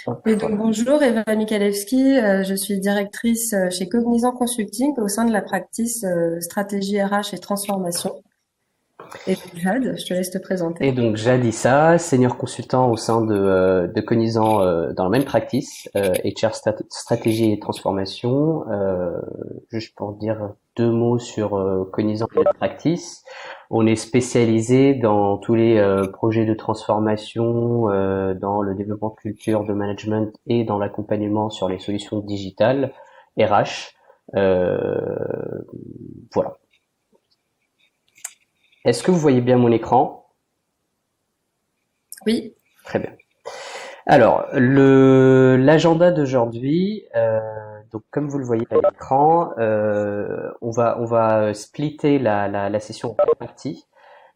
Hop, Et donc voilà. bonjour Eva Michalewski, je suis directrice chez Cognizant Consulting au sein de la practice stratégie RH et transformation. Et donc Jade, je te laisse te Et présenter. donc Jadissa, senior consultant au sein de Cognizant dans la même practice, HR stratégie et transformation. Juste pour dire deux mots sur Cognizant et la practice. On est spécialisé dans tous les projets de transformation, dans le développement de culture, de management et dans l'accompagnement sur les solutions digitales, RH. Euh, voilà. Est-ce que vous voyez bien mon écran? Oui, Très bien. Alors, le l'agenda d'aujourd'hui, donc comme vous le voyez à l'écran, on va splitter la session en quatre parties.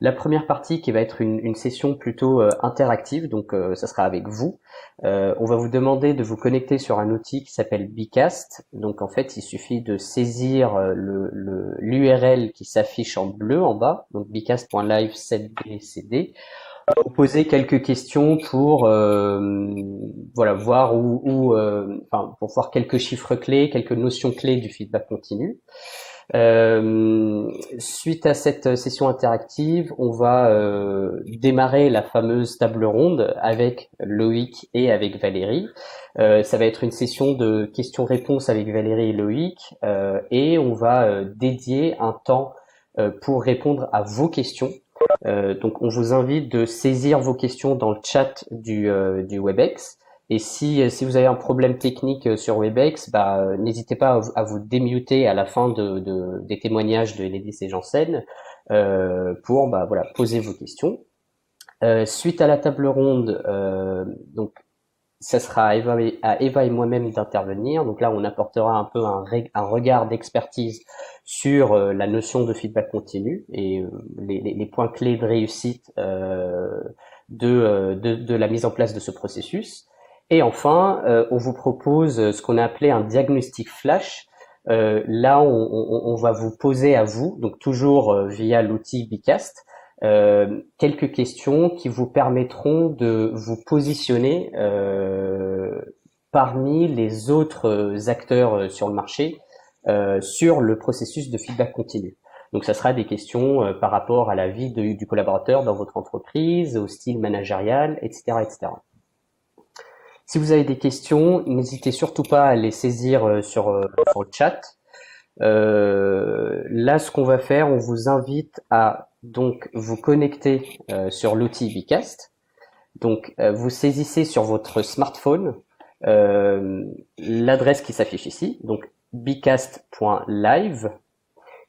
La première partie qui va être une session plutôt interactive, donc ça sera avec vous. On va vous demander de vous connecter sur un outil qui s'appelle Bcast. Donc en fait, il suffit de saisir l'URL qui s'affiche en bleu en bas, donc bcast.live 7bcd, vous poser quelques questions pour voilà, voir enfin, pour voir quelques chiffres clés, quelques notions clés du feedback continu. Suite à cette session interactive, on va démarrer la fameuse table ronde avec Loïc et avec Valérie. Ça va être une session de questions-réponses avec Valérie et Loïc, et on va dédier un temps pour répondre à vos questions. Donc on vous invite de saisir vos questions dans le chat du WebEx. Et si vous avez un problème technique sur WebEx, n'hésitez pas à vous démuter à la fin des témoignages de Enedis et Janssen pour voilà, poser vos questions. Suite à la table ronde, donc ça sera à Eva et moi-même d'intervenir. Donc là, on apportera un peu un regard d'expertise sur la notion de feedback continu et les points clés de réussite de la mise en place de ce processus. Et enfin, on vous propose ce qu'on a appelé un diagnostic flash. Là, on va vous poser à vous, donc toujours via l'outil Bcast, quelques questions qui vous permettront de vous positionner parmi les autres acteurs sur le marché sur le processus de feedback continu. Donc, ça sera des questions par rapport à la vie du collaborateur dans votre entreprise, au style managérial, etc., etc. Si vous avez des questions, n'hésitez surtout pas à les saisir sur le chat. Là, ce qu'on va faire, on vous invite à donc vous connecter sur l'outil Bcast. Donc, vous saisissez sur votre smartphone l'adresse qui s'affiche ici, donc bcast.live.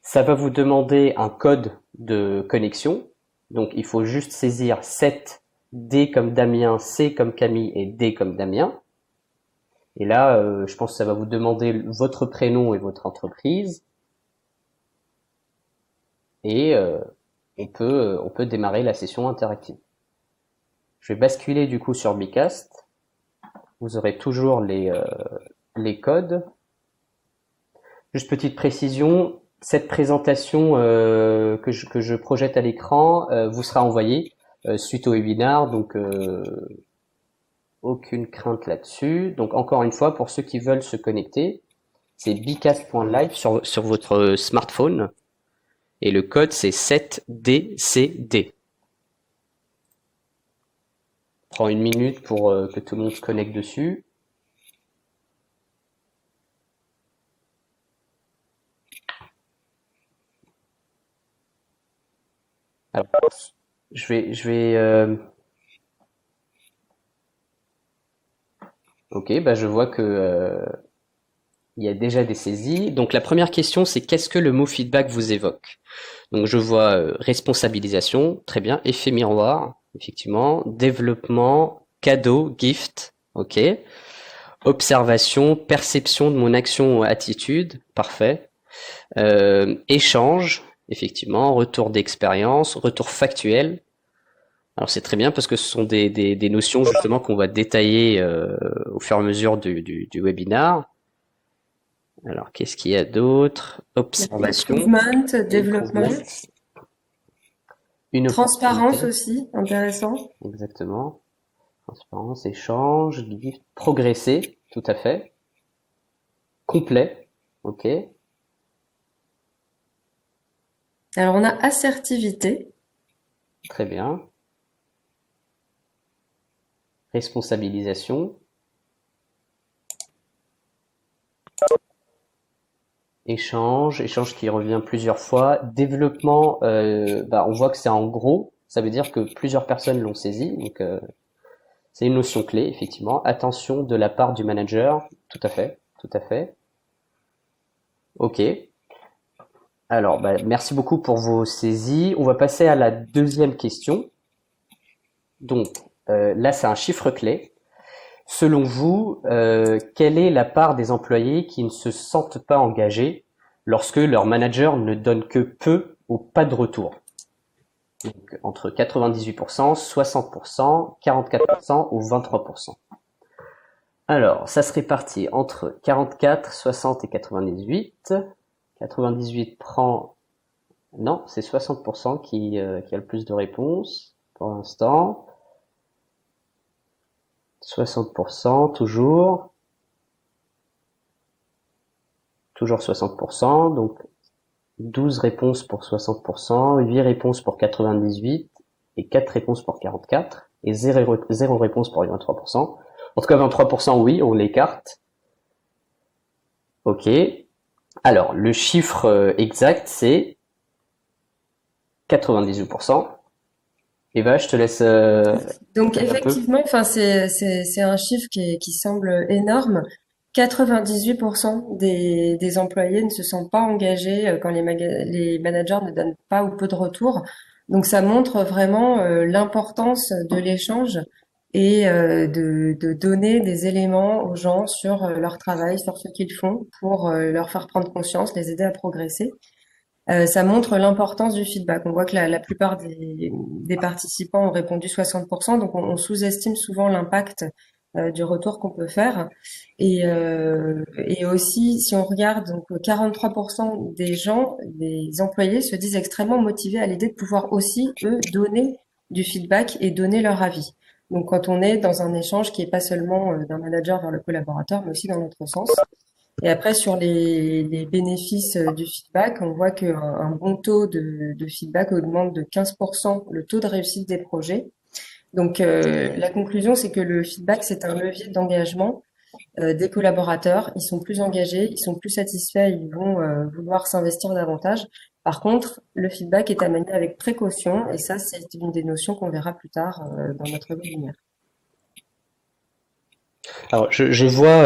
Ça va vous demander un code de connexion. Donc, il faut juste saisir 7, D comme Damien, C comme Camille et D comme Damien. Et là, je pense que ça va vous demander votre prénom et votre entreprise. Et on peut démarrer la session interactive. Je vais basculer du coup sur Bcast. Vous aurez toujours les codes. Juste petite précision, cette présentation que je projette à l'écran vous sera envoyée suite au webinar, donc aucune crainte là-dessus. Donc encore une fois, pour ceux qui veulent se connecter, c'est bcast.live sur votre smartphone et le code c'est 7DCD. Prends une minute pour que tout le monde se connecte dessus. Alors, ok, je vois que il y a déjà des saisies. Donc la première question, c'est qu'est-ce que le mot feedback vous évoque? Donc je vois responsabilisation, très bien, effet miroir, effectivement, développement, cadeau, gift, ok, observation, perception de mon action ou attitude, parfait, échange, effectivement, retour d'expérience, retour factuel. Alors c'est très bien parce que ce sont des notions justement qu'on va détailler au fur et à mesure du webinar. Alors qu'est-ce qu'il y a d'autre? Observation, improvement, improvement, développement, une transparence opportunité, aussi, intéressant. exactement. Transparence, échange, gift, progresser, tout à fait. Complet, ok. Alors, on a assertivité. Très bien. Responsabilisation. Échange qui revient plusieurs fois. Développement, on voit que c'est en gros, ça veut dire que plusieurs personnes l'ont saisi, donc c'est une notion clé, effectivement. Attention de la part du manager, tout à fait, tout à fait. Ok. Alors, merci beaucoup pour vos saisies. On va passer à la deuxième question. Donc, là, c'est un chiffre clé. Selon vous, quelle est la part des employés qui ne se sentent pas engagés lorsque leur manager ne donne que peu ou pas de retour? Donc, entre 98%, 60%, 44% ou 23%. Alors, ça se répartit entre 44, 60 et 98. 98 prend... Non, c'est 60% qui a le plus de réponses pour l'instant. 60%, toujours 60%, donc 12 réponses pour 60%, 8 réponses pour 98 et 4 réponses pour 44 et 0 réponse pour les 23%. En tout cas, 23%, oui, on l'écarte. Ok. Alors, le chiffre exact, c'est 98%. Eva, je te laisse Donc, un peu. effectivement, enfin, c'est un chiffre qui semble énorme. 98% des employés ne se sentent pas engagés quand les managers ne donnent pas ou peu de retour. Donc ça montre vraiment l'importance de l'échange et de donner des éléments aux gens sur leur travail, sur ce qu'ils font pour leur faire prendre conscience, les aider à progresser. Ça montre l'importance du feedback. On voit que la plupart des participants ont répondu 60%, donc on sous-estime souvent l'impact du retour qu'on peut faire. Et aussi, si on regarde, donc 43% des gens, des employés se disent extrêmement motivés à l'idée de pouvoir aussi, eux, donner du feedback et donner leur avis. Donc quand on est dans un échange qui est pas seulement d'un manager vers le collaborateur, mais aussi dans l'autre sens. Et après, sur les bénéfices du feedback, on voit qu'un bon taux de feedback augmente de 15% le taux de réussite des projets. Donc, la conclusion, c'est que le feedback, c'est un levier d'engagement des collaborateurs. Ils sont plus engagés, ils sont plus satisfaits, ils vont vouloir s'investir davantage. Par contre, le feedback est à manier avec précaution, et ça, c'est une des notions qu'on verra plus tard dans notre webinaire. Alors, je vois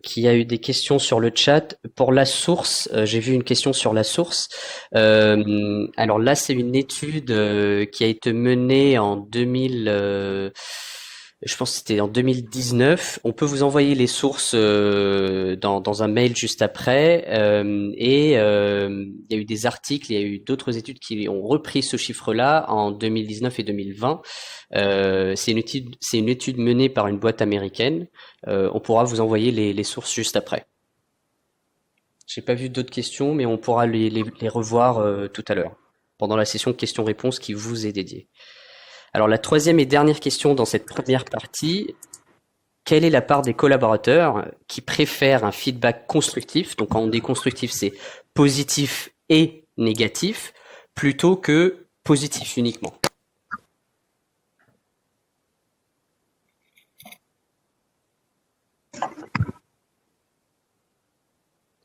qu'il y a eu des questions sur le chat. Pour la source, j'ai vu une question sur la source. Alors là, c'est une étude qui a été menée en 2000, je pense que c'était en 2019. On peut vous envoyer les sources dans un mail juste après. Il y a eu des articles, il y a eu d'autres études qui ont repris ce chiffre-là en 2019 et 2020. C'est une étude menée par une boîte américaine. On pourra vous envoyer les sources juste après. J'ai pas vu d'autres questions, mais on pourra les revoir tout à l'heure, pendant la session questions-réponses qui vous est dédiée. Alors la troisième et dernière question dans cette première partie, quelle est la part des collaborateurs qui préfèrent un feedback constructif, donc quand on dit constructif, c'est positif et négatif, plutôt que positif uniquement?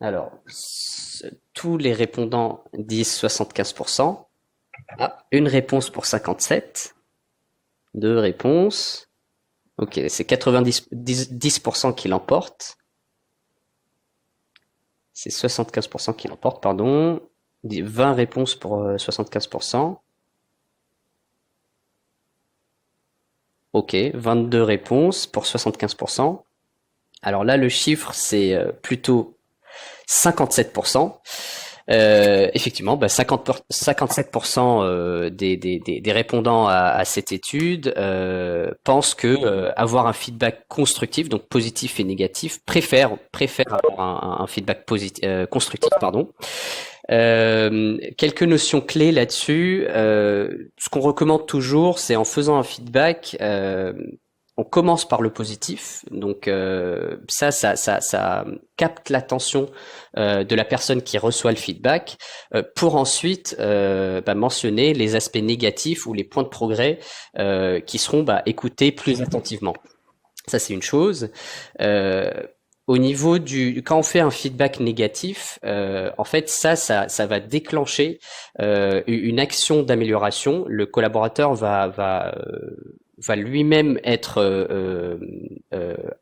Alors, tous les répondants disent 75%. Ah, une réponse pour 57. Deux réponses. Ok, c'est 10% qui l'emportent. C'est 75% qui l'emportent, pardon. 20 réponses pour 75%. Ok, 22 réponses pour 75%. Alors là, le chiffre, c'est plutôt 57%. Effectivement, 57% des répondants à cette étude pensent que avoir un feedback constructif, donc positif et négatif, préfèrent avoir un feedback constructif, pardon. Quelques notions clés là-dessus. Ce qu'on recommande toujours, c'est en faisant un feedback, on commence par le positif, donc ça capte l'attention de la personne qui reçoit le feedback, pour ensuite mentionner les aspects négatifs ou les points de progrès qui seront écoutés plus attentivement. Ça, c'est une chose. Euh, Au niveau quand on fait un feedback négatif, en fait, ça va déclencher une action d'amélioration. Le collaborateur va lui-même être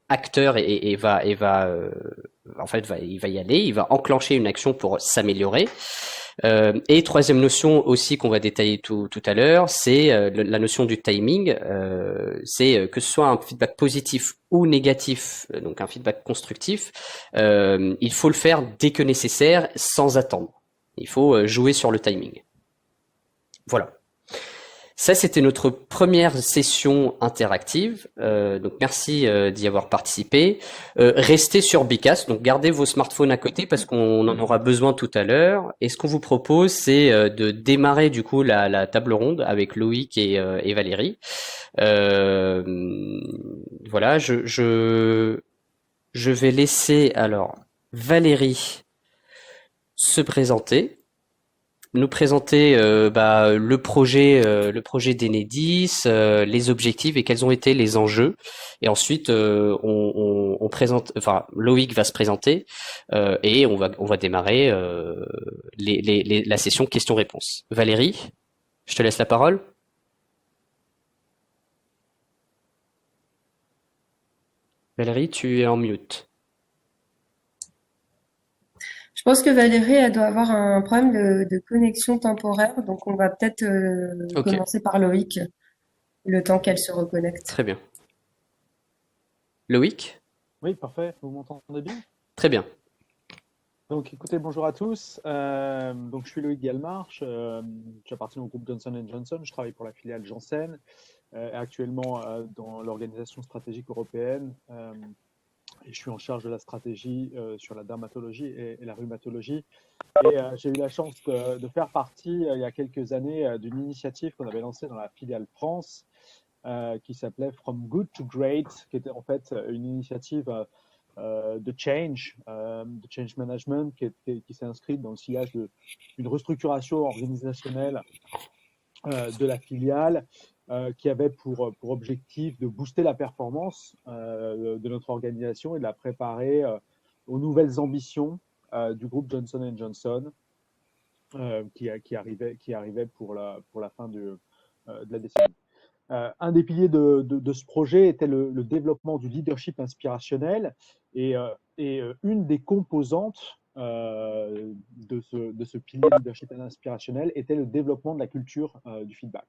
acteur en fait, il va y aller, il va enclencher une action pour s'améliorer. Et troisième notion aussi qu'on va détailler tout à l'heure, c'est la notion du timing. C'est que ce soit un feedback positif ou négatif, donc un feedback constructif, il faut le faire dès que nécessaire, sans attendre. Il faut jouer sur le timing. Voilà. Ça, c'était notre première session interactive. Donc, merci d'y avoir participé. Restez sur Bicast, donc gardez vos smartphones à côté parce qu'on en aura besoin tout à l'heure. Et ce qu'on vous propose, c'est de démarrer du coup la table ronde avec Loïc et Valérie. Euh, voilà, je vais laisser alors Valérie se présenter, nous présenter le projet d'Enedis, les objectifs et quels ont été les enjeux. Et ensuite, on présente, enfin, Loïc va se présenter et on va démarrer la session questions-réponses. Valérie, je te laisse la parole. Valérie, tu es en mute. Je pense que Valérie, elle doit avoir un problème de connexion temporaire, donc on va peut-être Ok, commencer par Loïc, le temps qu'elle se reconnecte. très bien. Loïc, Oui, parfait. Vous m'entendez bien? très bien. Donc, écoutez, bonjour à tous. Donc, je suis Loïc Galmarche. J'appartiens au groupe Johnson Johnson. Je travaille pour la filiale Janssen, actuellement dans l'organisation stratégique européenne. Et je suis en charge de la stratégie sur la dermatologie et la rhumatologie. Et j'ai eu la chance de faire partie, il y a quelques années, d'une initiative qu'on avait lancée dans la filiale France, qui s'appelait From Good to Great, qui était en fait une initiative de change management, qui s'est inscrite dans le sillage d'une restructuration organisationnelle de la filiale, qui avait pour objectif de booster la performance de notre organisation et de la préparer aux nouvelles ambitions du groupe Johnson Johnson, qui arrivait pour la fin de la décennie. Un des piliers de ce projet était le développement du leadership inspirationnel et une des composantes de ce pilier leadership inspirationnel était le développement de la culture du feedback.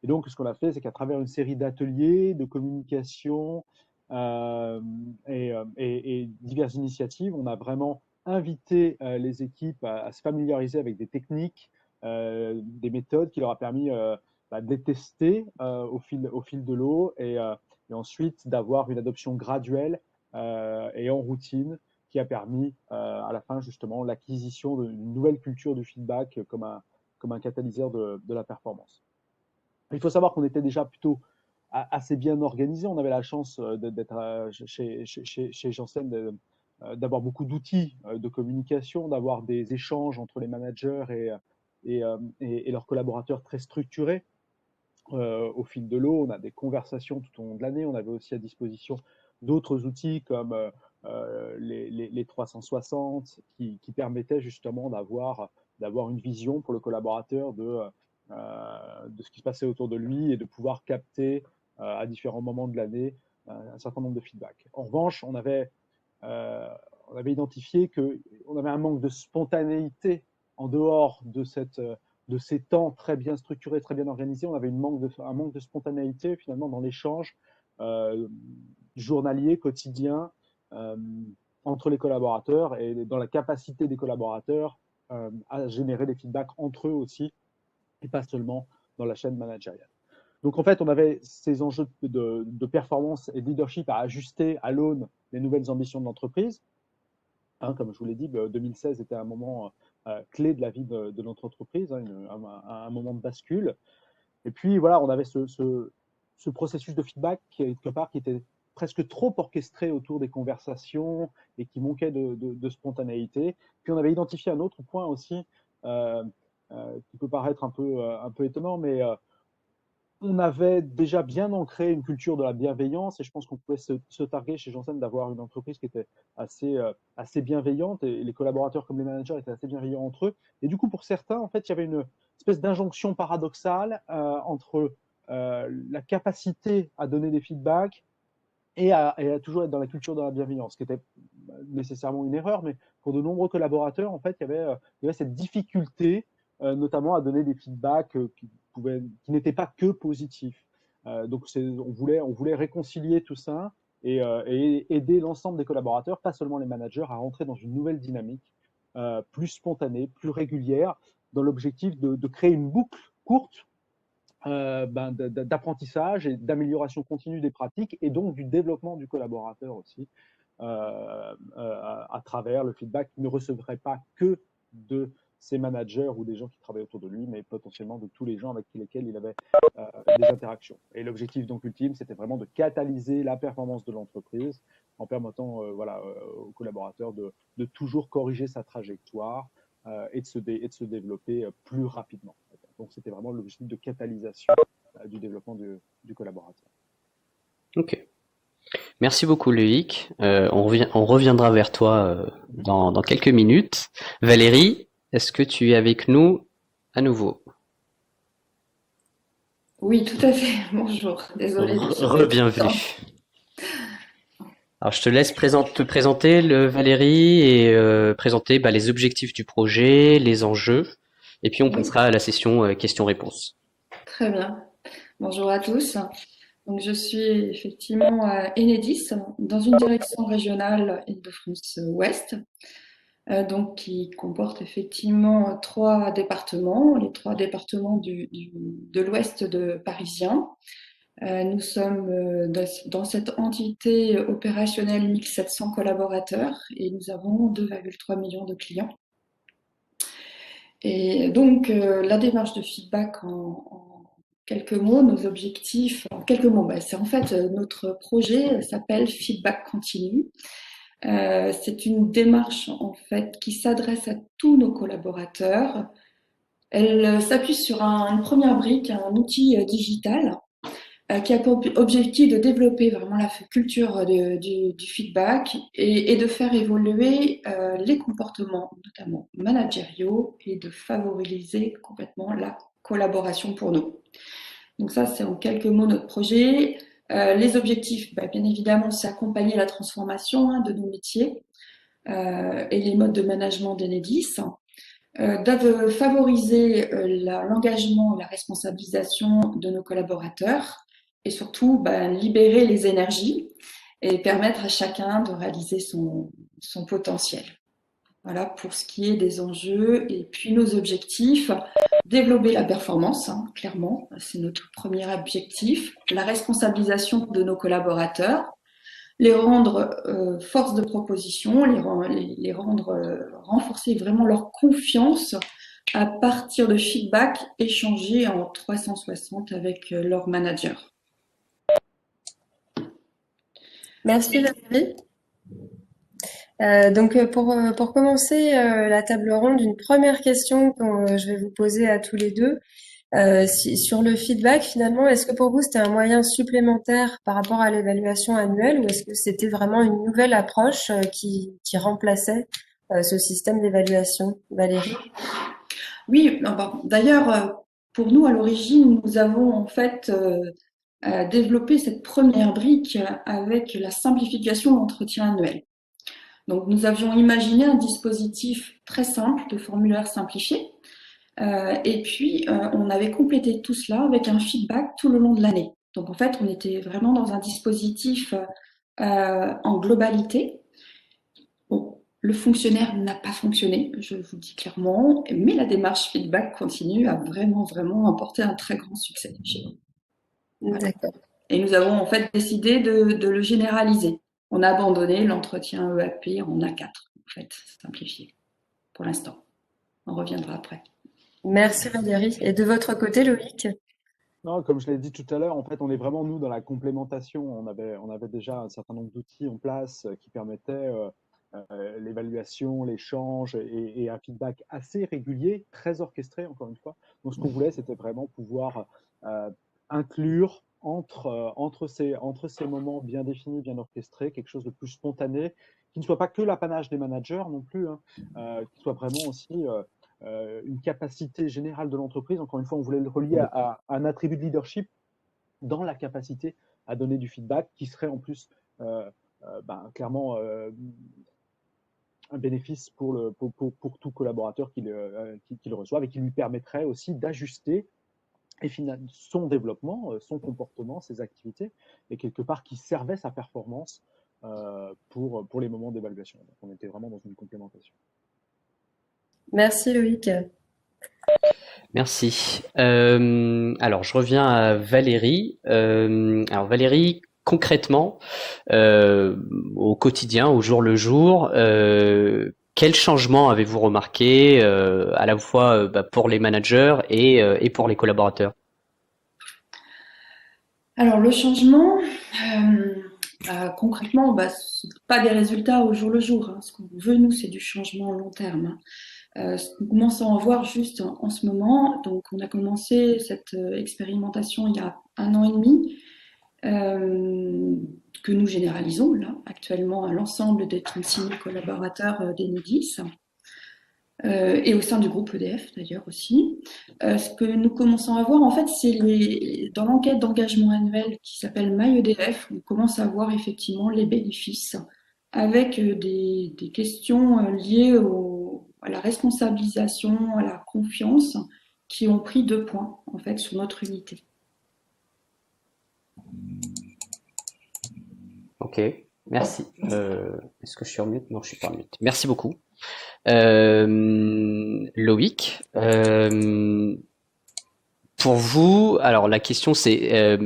Et donc, ce qu'on a fait, c'est qu'à travers une série d'ateliers, de communication et diverses initiatives, on a vraiment invité les équipes à se familiariser avec des techniques, des méthodes qui leur a permis de les tester au fil de l'eau et ensuite d'avoir une adoption graduelle et en routine qui a permis à la fin justement l'acquisition d'une nouvelle culture du feedback comme un catalyseur de la performance. Il faut savoir qu'on était déjà plutôt assez bien organisé. On avait la chance d'être chez Janssen, d'avoir beaucoup d'outils de communication, d'avoir des échanges entre les managers et leurs collaborateurs très structurés. Au fil de l'eau, on a des conversations tout au long de l'année. On avait aussi à disposition d'autres outils comme les 360 qui permettaient justement d'avoir une vision pour le collaborateur de ce qui se passait autour de lui et de pouvoir capter à différents moments de l'année un certain nombre de feedbacks. En revanche, on avait identifié qu'on avait un manque de spontanéité en dehors de ces temps très bien structurés, très bien organisés. On avait un manque de spontanéité finalement dans l'échange journalier, quotidien entre les collaborateurs et dans la capacité des collaborateurs à générer des feedbacks entre eux aussi et pas seulement dans la chaîne managériale. Donc en fait, on avait ces enjeux de performance et de leadership à ajuster à l'aune des nouvelles ambitions de l'entreprise. Comme je vous l'ai dit, 2016 était un moment clé de la vie de notre entreprise, un moment de bascule. Et puis voilà, on avait ce processus de feedback quelque part qui était presque trop orchestré autour des conversations et qui manquait de spontanéité. Puis on avait identifié un autre point aussi qui peut paraître un peu étonnant, mais on avait déjà bien ancré une culture de la bienveillance et je pense qu'on pouvait se targuer chez Janssen d'avoir une entreprise qui était assez bienveillante et les collaborateurs comme les managers étaient assez bienveillants entre eux. Et du coup, pour certains, en fait, il y avait une espèce d'injonction paradoxale entre la capacité à donner des feedbacks et à toujours être dans la culture de la bienveillance, ce qui était nécessairement une erreur, mais pour de nombreux collaborateurs, en fait, il y avait cette difficulté, notamment à donner des feedbacks qui n'étaient pas que positifs. Donc, on voulait réconcilier tout ça et aider l'ensemble des collaborateurs, pas seulement les managers, à rentrer dans une nouvelle dynamique plus spontanée, plus régulière, dans l'objectif de créer une boucle courte d'apprentissage et d'amélioration continue des pratiques et donc du développement du collaborateur aussi à travers le feedback qu'il ne recevrait pas que de ses managers ou des gens qui travaillent autour de lui, mais potentiellement de tous les gens avec lesquels il avait des interactions. Et l'objectif donc ultime, c'était vraiment de catalyser la performance de l'entreprise en permettant aux collaborateurs de toujours corriger sa trajectoire et de se développer plus rapidement. Donc, c'était vraiment l'objectif de catalysation du développement du collaborateur. Ok. Merci beaucoup, Loïc. On reviendra vers toi dans quelques minutes. Valérie, est-ce que tu es avec nous à nouveau? Oui, tout à fait. Bonjour. Désolée. Re-bienvenue. Alors, je te laisse te présenter, Valérie, et présenter les objectifs du projet, les enjeux, et puis on passera à la session questions-réponses. Très bien. Bonjour à tous. Donc, je suis effectivement à Enedis, dans une direction régionale Île-de-France Ouest, donc qui comporte effectivement 3 départements, les 3 départements de l'Ouest parisien. Nous sommes dans cette entité opérationnelle 1700 collaborateurs et nous avons 2,3 millions de clients. Et donc, la démarche de feedback en quelques mots, nos objectifs, en quelques mots, c'est en fait notre projet s'appelle Feedback Continu. C'est une démarche en fait qui s'adresse à tous nos collaborateurs. Elle s'appuie sur une première brique, un outil digital qui a pour objectif de développer vraiment la culture du feedback et de faire évoluer les comportements, notamment managériaux, et de favoriser complètement la collaboration pour nous. Donc ça, c'est en quelques mots notre projet. Les objectifs, bien évidemment, c'est accompagner la transformation de nos métiers et les modes de management d'Enedis. De favoriser l'engagement et la responsabilisation de nos collaborateurs et surtout libérer les énergies et permettre à chacun de réaliser son potentiel. Voilà pour ce qui est des enjeux et puis nos objectifs. Développer la performance, clairement, c'est notre premier objectif. La responsabilisation de nos collaborateurs, les rendre force de proposition, les rendre renforcer vraiment leur confiance à partir de feedback échangés en 360 avec leur manager. Merci Valérie. Donc pour commencer la table ronde, une première question que je vais vous poser à tous les deux. Sur le feedback, finalement, est-ce que pour vous c'était un moyen supplémentaire par rapport à l'évaluation annuelle ou est-ce que c'était vraiment une nouvelle approche qui remplaçait ce système d'évaluation, Valérie? Oui, d'ailleurs, pour nous à l'origine, nous avons en fait développé cette première brique avec la simplification de l'entretien annuel. Donc nous avions imaginé un dispositif très simple de formulaire simplifié. Et puis, on avait complété tout cela avec un feedback tout le long de l'année. Donc, en fait, on était vraiment dans un dispositif en globalité. Bon, le fonctionnaire n'a pas fonctionné, je vous le dis clairement, mais la démarche feedback continue à vraiment, vraiment apporter un très grand succès chez nous. Voilà. D'accord. Et nous avons en fait décidé de le généraliser. On a abandonné l'entretien EAP en A4, en fait, simplifié, pour l'instant. On reviendra après. Merci Valérie. Et de votre côté, Loïc? Non, comme je l'ai dit tout à l'heure, en fait, on est vraiment, nous, dans la complémentation. On avait déjà un certain nombre d'outils en place qui permettaient l'évaluation, l'échange et un feedback assez régulier, très orchestré, encore une fois. Donc, ce qu'on voulait, c'était vraiment pouvoir euh, inclure entre ces moments bien définis, bien orchestrés, quelque chose de plus spontané, qui ne soit pas que l'apanage des managers non plus, hein, qui soit vraiment aussi une capacité générale de l'entreprise. Encore une fois, on voulait le relier à un attribut de leadership dans la capacité à donner du feedback qui serait en plus clairement un bénéfice pour tout collaborateur qui le reçoive et qui lui permettrait aussi d'ajuster et finalement son développement, son comportement, ses activités, et quelque part qui servait sa performance pour les moments d'évaluation. Donc on était vraiment dans une complémentation. Merci Loïc. Merci. Alors, je reviens à Valérie. Alors, Valérie, concrètement, euh, au quotidien, au jour le jour, quel changement avez-vous remarqué à la fois pour les managers et pour les collaborateurs? Alors le changement, concrètement, ce n'est pas des résultats au jour le jour, hein. Ce qu'on veut, nous, c'est du changement long terme, hein. Nous commençons à en voir juste en ce moment. Donc, on a commencé cette expérimentation il y a 1 an et demi, que nous généralisons là actuellement à l'ensemble des 36 000 collaborateurs d'Enedis, et au sein du groupe EDF d'ailleurs aussi. Ce que nous commençons à voir, en fait, c'est dans l'enquête d'engagement annuel qui s'appelle MyEDF, on commence à voir effectivement les bénéfices avec des questions liées à la responsabilisation, à la confiance, qui ont pris 2 points en fait sur notre unité. Ok, merci. Est-ce que je suis en mute? Non, je suis pas en mute. Merci beaucoup. Loïc, pour vous, alors la question c'est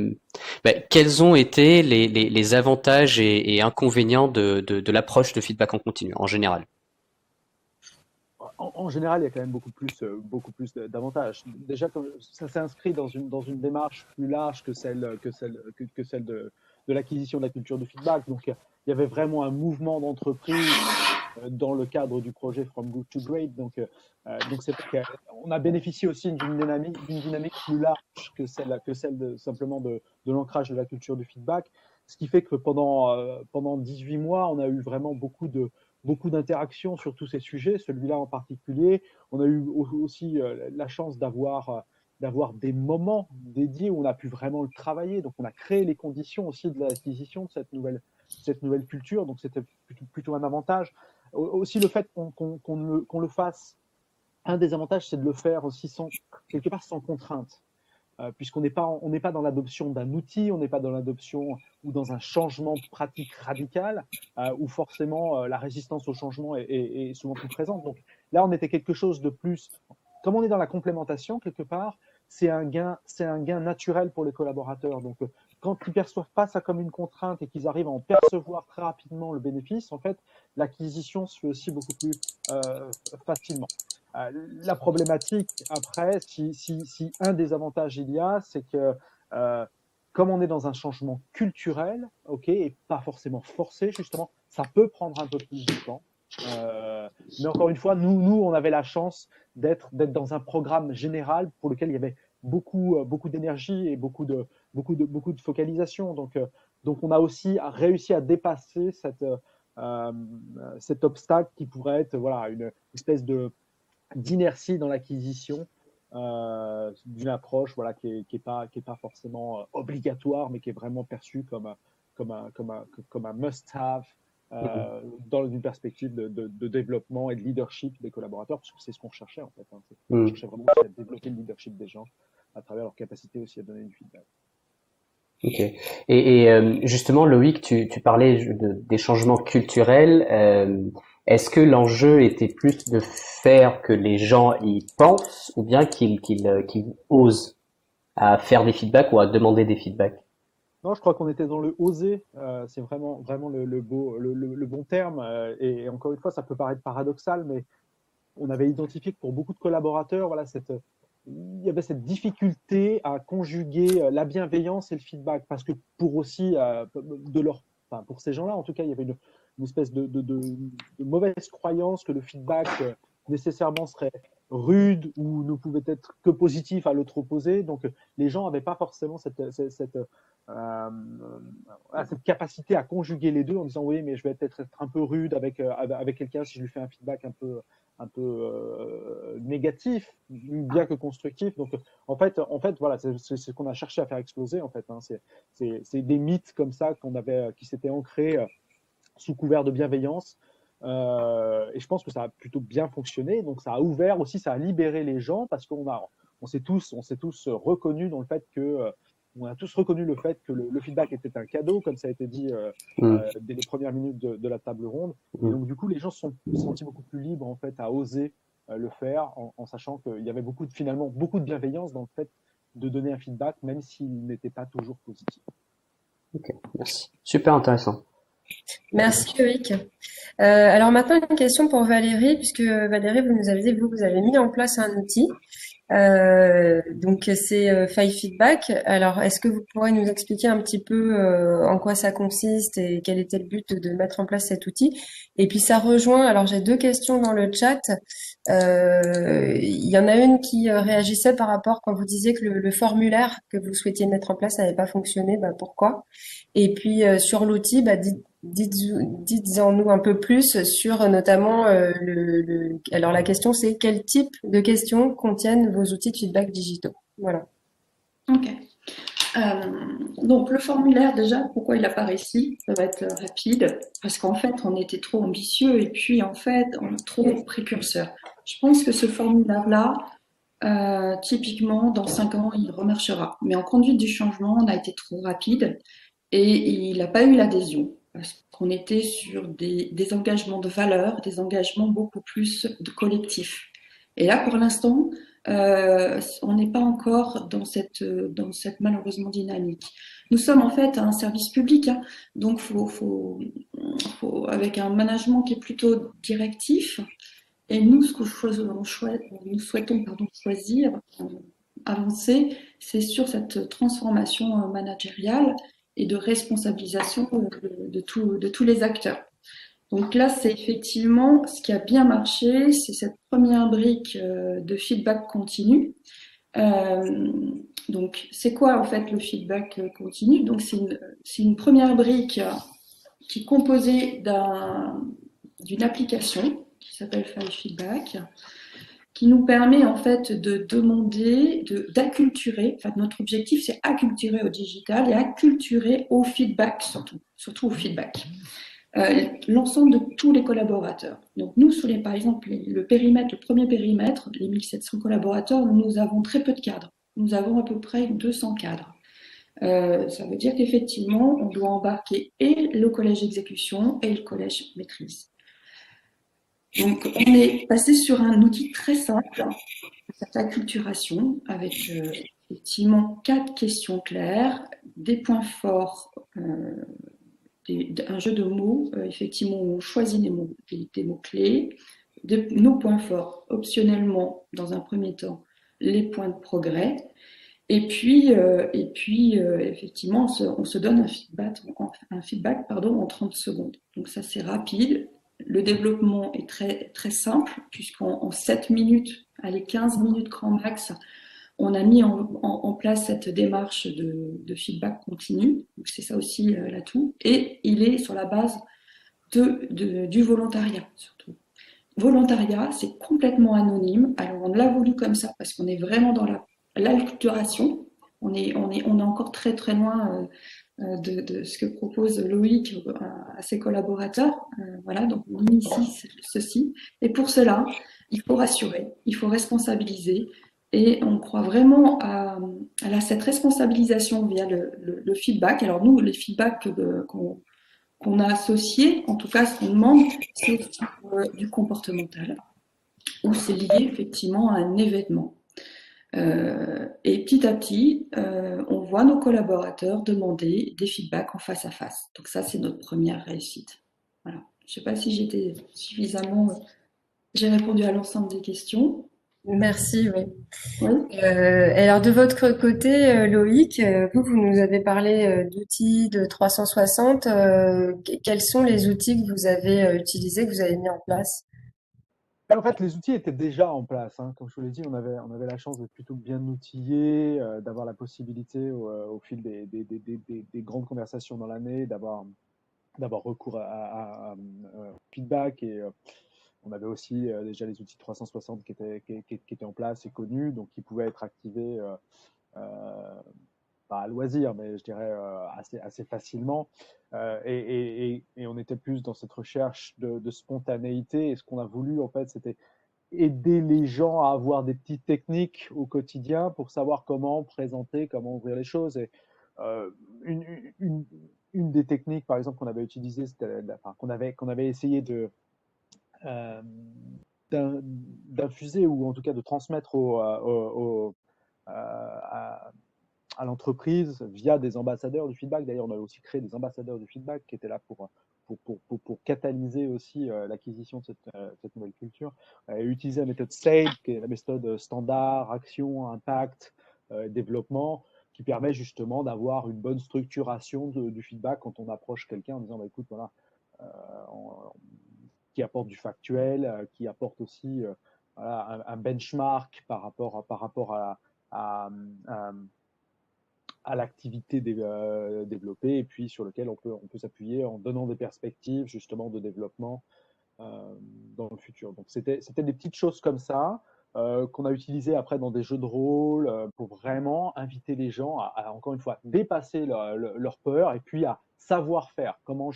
quels ont été les avantages et inconvénients de l'approche de feedback en continu en général? En général, il y a quand même beaucoup plus d'avantages. Déjà, ça s'inscrit dans une démarche plus large que celle de l'acquisition de la culture du feedback. Donc, il y avait vraiment un mouvement d'entreprise dans le cadre du projet From Good to Great. Donc c'est vrai qu'on a bénéficié aussi d'une dynamique plus large que celle simplement de l'ancrage de la culture du feedback. Ce qui fait que pendant 18 mois, on a eu vraiment beaucoup d'interactions sur tous ces sujets, celui-là en particulier. On a eu aussi la chance d'avoir des moments dédiés où on a pu vraiment le travailler. Donc, on a créé les conditions aussi de l'acquisition de cette nouvelle culture. Donc, c'était plutôt un avantage. Aussi, le fait qu'on le fasse, un des avantages, c'est de le faire aussi quelque part sans contrainte. Puisqu'on n'est pas dans l'adoption d'un outil, on n'est pas dans l'adoption ou dans un changement pratique radical, où forcément la résistance au changement est souvent plus présente. Donc là, on était quelque chose de plus. Comme on est dans la complémentation quelque part, c'est un gain naturel pour les collaborateurs. Donc quand ils perçoivent pas ça comme une contrainte et qu'ils arrivent à en percevoir très rapidement le bénéfice, en fait, l'acquisition se fait aussi beaucoup plus facilement. La problématique, après, si un des avantages il y a, c'est que comme on est dans un changement culturel, ok, et pas forcément forcé, justement, ça peut prendre un peu plus de temps. Mais encore une fois, nous, on avait la chance d'être dans un programme général pour lequel il y avait beaucoup d'énergie et beaucoup de focalisation. Donc, on a aussi réussi à dépasser cet obstacle qui pourrait être voilà, une espèce d'inertie dans l'acquisition d'une approche voilà, qui est pas forcément obligatoire, mais qui est vraiment perçue comme un must-have dans une perspective de développement et de leadership des collaborateurs, parce que c'est ce qu'on cherchait en fait, hein. On Mm. cherchait vraiment aussi à développer le leadership des gens à travers leur capacité aussi à donner du feedback. Ok. Justement, Loïc, tu parlais des changements culturels. Est-ce que l'enjeu était plus de faire que les gens y pensent ou bien qu'ils osent à faire des feedbacks ou à demander des feedbacks? Non, je crois qu'on était dans le oser, c'est vraiment le bon terme. Et encore une fois, ça peut paraître paradoxal, mais on avait identifié que pour beaucoup de collaborateurs, voilà, il y avait cette difficulté à conjuguer la bienveillance et le feedback, parce que pour aussi, enfin, pour ces gens-là, en tout cas, il y avait une espèce de mauvaise croyance que le feedback nécessairement serait rude ou ne pouvait être que positif à l'autre opposé. Donc, les gens n'avaient pas forcément cette capacité à conjuguer les deux en disant oui, mais je vais peut-être être un peu rude avec quelqu'un si je lui fais un feedback un peu négatif, bien que constructif. Donc, en fait, voilà, c'est ce qu'on a cherché à faire exploser. En fait, hein. C'est des mythes comme ça qui s'étaient ancrés sous couvert de bienveillance. Et je pense que ça a plutôt bien fonctionné. Donc, ça a ouvert aussi, ça a libéré les gens parce on s'est tous reconnus dans le fait que on a tous reconnu le fait que le feedback était un cadeau, comme ça a été dit dès les premières minutes de la table ronde. Et donc, du coup, les gens se sont sentis beaucoup plus libres en fait à oser le faire en sachant qu'il y avait finalement beaucoup de bienveillance dans le fait de donner un feedback, même s'il n'était pas toujours positif. Ok, merci. Super intéressant. Merci Loïc. Alors maintenant une question pour Valérie, puisque Valérie, vous nous avez dit, vous avez mis en place un outil. Donc c'est Five Feedback. Alors est-ce que vous pourrez nous expliquer un petit peu en quoi ça consiste et quel était le but de mettre en place cet outil? Et puis ça rejoint, alors j'ai deux questions dans le chat. Il y en a une qui réagissait par rapport quand vous disiez que le formulaire que vous souhaitiez mettre en place n'avait pas fonctionné, bah pourquoi? Et puis sur l'outil, bah dites-en-nous un peu plus sur notamment Alors la question c'est quel type de questions contiennent vos outils de feedback digitaux? Voilà. Ok. Donc le formulaire déjà, pourquoi il apparaît ici? Ça va être rapide parce qu'en fait on était trop ambitieux et puis en fait on est trop précurseur. Je pense que ce formulaire-là, typiquement dans 5 ans il remarchera. Mais en conduite du changement, on a été trop rapide et il n'a pas eu l'adhésion parce qu'on était sur des engagements de valeur, des engagements beaucoup plus de collectif. Et là pour l'instant, on n'est pas encore dans cette malheureusement dynamique. Nous sommes en fait un service public, hein, donc faut, avec un management qui est plutôt directif. Et nous, ce que nous souhaitons choisir, avancer, c'est sur cette transformation managériale et de responsabilisation de tous les acteurs. Donc là, c'est effectivement ce qui a bien marché, c'est cette première brique de feedback continu. Donc, c'est quoi en fait le feedback continu? Donc, c'est une première brique qui est composée d'une application qui s'appelle File Feedback, qui nous permet en fait de demander, d'acculturer. Enfin, notre objectif, c'est acculturer au digital et acculturer au feedback surtout au feedback. L'ensemble de tous les collaborateurs. Donc nous, par exemple, le premier périmètre, les 1700 collaborateurs, nous avons très peu de cadres. Nous avons à peu près 200 cadres. Ça veut dire qu'effectivement, on doit embarquer et le collège exécution et le collège maîtrise. Donc on est passé sur un outil très simple, cette acculturation, avec effectivement 4 questions claires, des points forts, un jeu de mots, effectivement, on choisit des mots-clés, nos points forts, optionnellement, dans un premier temps, les points de progrès, et puis effectivement, on se donne un feedback en 30 secondes. Donc ça, c'est rapide. Le développement est très, très simple, puisqu'en 7 minutes, allez, 15 minutes grand max, on a mis en place cette démarche de feedback continu. C'est ça aussi l'atout. Et il est sur la base du volontariat, surtout. Volontariat, c'est complètement anonyme. Alors, on l'a voulu comme ça parce qu'on est vraiment dans l'acculturation. On est encore très, très loin de ce que propose Loïc à ses collaborateurs. Voilà, donc on initie ceci. Et pour cela, il faut rassurer, il faut responsabiliser. Et on croit vraiment à cette responsabilisation via le feedback. Alors nous, les feedbacks qu'on a associés, en tout cas ce qu'on demande, c'est du comportemental, où c'est lié effectivement à un événement. Et petit à petit, on voit nos collaborateurs demander des feedbacks en face à face. Donc ça, c'est notre première réussite. Voilà. Je ne sais pas si j'ai répondu à l'ensemble des questions. Merci, oui. Oui. Et alors de votre côté, Loïc, vous nous avez parlé d'outils de 360. Quels sont les outils que vous avez utilisés, que vous avez mis en place? En fait, les outils étaient déjà en place, hein. Comme je vous l'ai dit, on avait la chance d'être plutôt bien outillés, d'avoir la possibilité au fil des grandes conversations dans l'année, d'avoir recours au feedback et on avait aussi déjà les outils 360 qui étaient en place et connus, donc qui pouvaient être activés euh, pas à loisir, mais je dirais assez facilement. Et on était plus dans cette recherche de spontanéité. Et ce qu'on a voulu, en fait, c'était aider les gens à avoir des petites techniques au quotidien pour savoir comment présenter, comment ouvrir les choses. Et euh, une, une, une des techniques, par exemple, qu'on avait utilisées, enfin, qu'on avait essayé euh, d'infuser ou en tout cas de transmettre à, à l'entreprise via des ambassadeurs du feedback. D'ailleurs, on a aussi créé des ambassadeurs du feedback qui étaient là pour catalyser aussi l'acquisition de cette nouvelle culture. Utiliser la méthode SAFE, qui est la méthode standard, action, impact, développement, qui permet justement d'avoir une bonne structuration du feedback quand on approche quelqu'un en disant bah, écoute, voilà, euh, on, qui apporte du factuel, qui apporte aussi voilà, un benchmark par rapport à, à, à l'activité développée et puis sur lequel on peut s'appuyer en donnant des perspectives justement de développement dans le futur. Donc c'était des petites choses comme ça qu'on a utilisées après dans des jeux de rôle pour vraiment inviter les gens encore une fois, dépasser leur peur et puis à savoir faire. Comment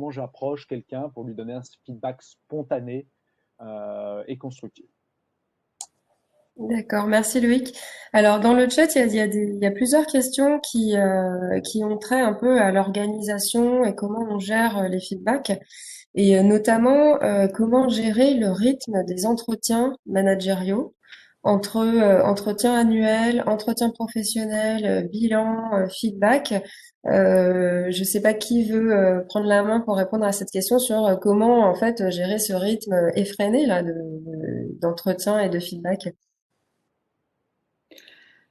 j'approche quelqu'un pour lui donner un feedback spontané et constructif. D'accord, merci Loïc. Alors dans le chat, il y a plusieurs questions qui ont trait un peu à l'organisation et comment on gère les feedbacks, et notamment comment gérer le rythme des entretiens managériaux entre entretien annuel, entretien professionnel, bilan, feedback. Je ne sais pas qui veut prendre la main pour répondre à cette question sur comment en fait gérer ce rythme effréné là d'entretien et de feedback.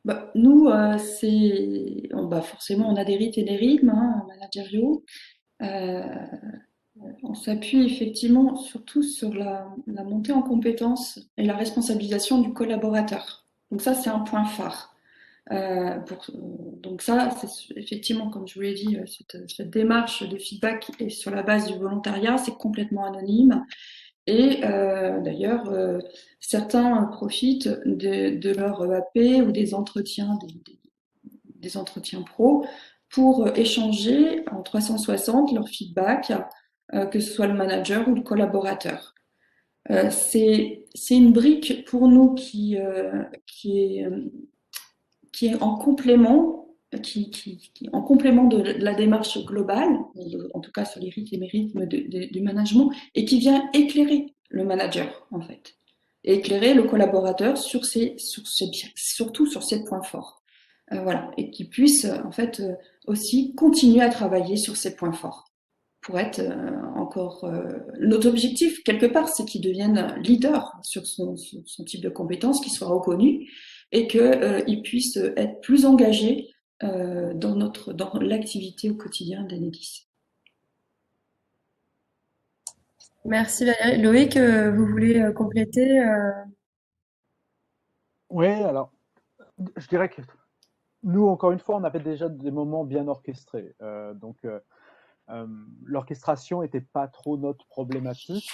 Bah, nous, bah, forcément, on a des rites et des rythmes hein, managériaux. Euh, on s'appuie effectivement surtout sur la montée en compétences et la responsabilisation du collaborateur. Donc ça, c'est un point phare. Donc ça, c'est effectivement, comme je vous l'ai dit, cette démarche de feedback est sur la base du volontariat, c'est complètement anonyme. Et d'ailleurs, certains profitent de leur EAP ou des entretiens, des entretiens pro pour échanger en 360 leur feedback, que ce soit le manager ou le collaborateur. C'est une brique pour nous qui est en complément, en complément de la démarche globale, en tout cas sur les rythmes et méritmes du management, et qui vient éclairer le manager en fait, et éclairer le collaborateur surtout sur ses points forts. Voilà, et qui puisse en fait aussi continuer à travailler sur ses points forts pour être encore. Notre objectif, quelque part, c'est qu'il devienne leader sur son type de compétences, qu'il soit reconnu et qu'il puisse être plus engagé dans l'activité au quotidien d'Enedis. Merci Valérie. Loïc, vous voulez compléter Oui, alors je dirais que nous, encore une fois, on avait déjà des moments bien orchestrés. L'orchestration n'était pas trop notre problématique.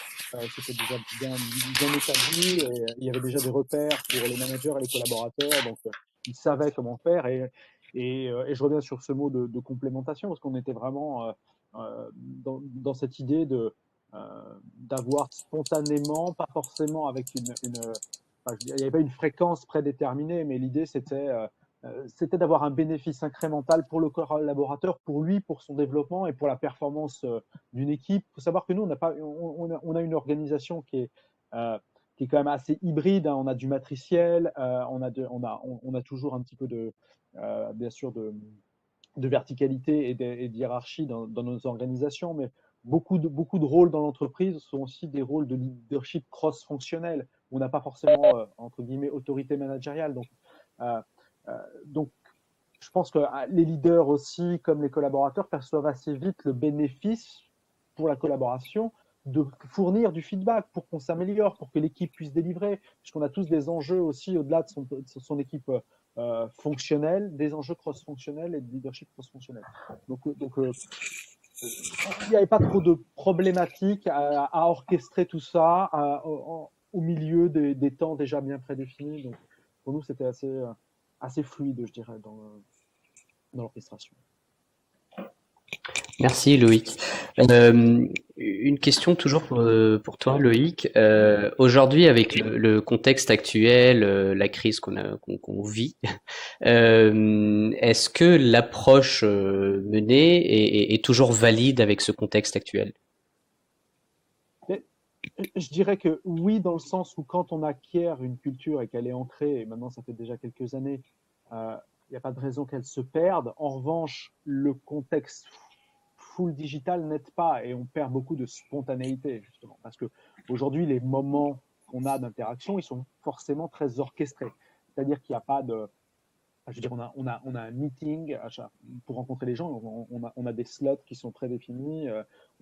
C'était déjà bien établi. Et il y avait déjà des repères pour les managers et les collaborateurs. Donc, ils savaient comment faire. Et je reviens sur ce mot de complémentation parce qu'on était vraiment dans cette idée d'avoir spontanément, pas forcément avec enfin, il n'y avait pas une fréquence prédéterminée, mais l'idée c'était d'avoir un bénéfice incrémental pour le collaborateur, pour lui, pour son développement et pour la performance d'une équipe. Il faut savoir que nous, on a une organisation qui est quand même assez hybride, hein. On a du matriciel, on a toujours un petit peu bien sûr, de verticalité et de hiérarchie dans nos organisations, mais beaucoup de rôles dans l'entreprise sont aussi des rôles de leadership cross-fonctionnel. On n'a pas forcément, entre guillemets, autorité managériale. Euh, donc, je pense que les leaders aussi, comme les collaborateurs, perçoivent assez vite le bénéfice pour la collaboration de fournir du feedback pour qu'on s'améliore, pour que l'équipe puisse délivrer, puisqu'on a tous des enjeux aussi au-delà de son équipe fonctionnelle, des enjeux cross-fonctionnels et de leadership cross-fonctionnel. Donc il n'y avait pas trop de problématiques à orchestrer tout ça au milieu des temps déjà bien prédéfinis. Donc, pour nous, c'était assez fluide, je dirais, dans l'orchestration. Merci Loïc. Une question toujours pour toi Loïc. Aujourd'hui avec le contexte actuel, la crise qu'on vit, est-ce que l'approche menée est toujours valide avec ce contexte actuel? Je dirais que oui, dans le sens où quand on acquiert une culture et qu'elle est ancrée, et maintenant ça fait déjà quelques années, il n'y a pas de raison qu'elle se perde. En revanche, le contexte full digital n'aide pas et on perd beaucoup de spontanéité, justement. Parce que aujourd'hui, les moments qu'on a d'interaction, ils sont forcément très orchestrés. C'est-à-dire qu'il n'y a pas de. Je veux dire, on a un meeting pour rencontrer les gens, on a des slots qui sont prédéfinis,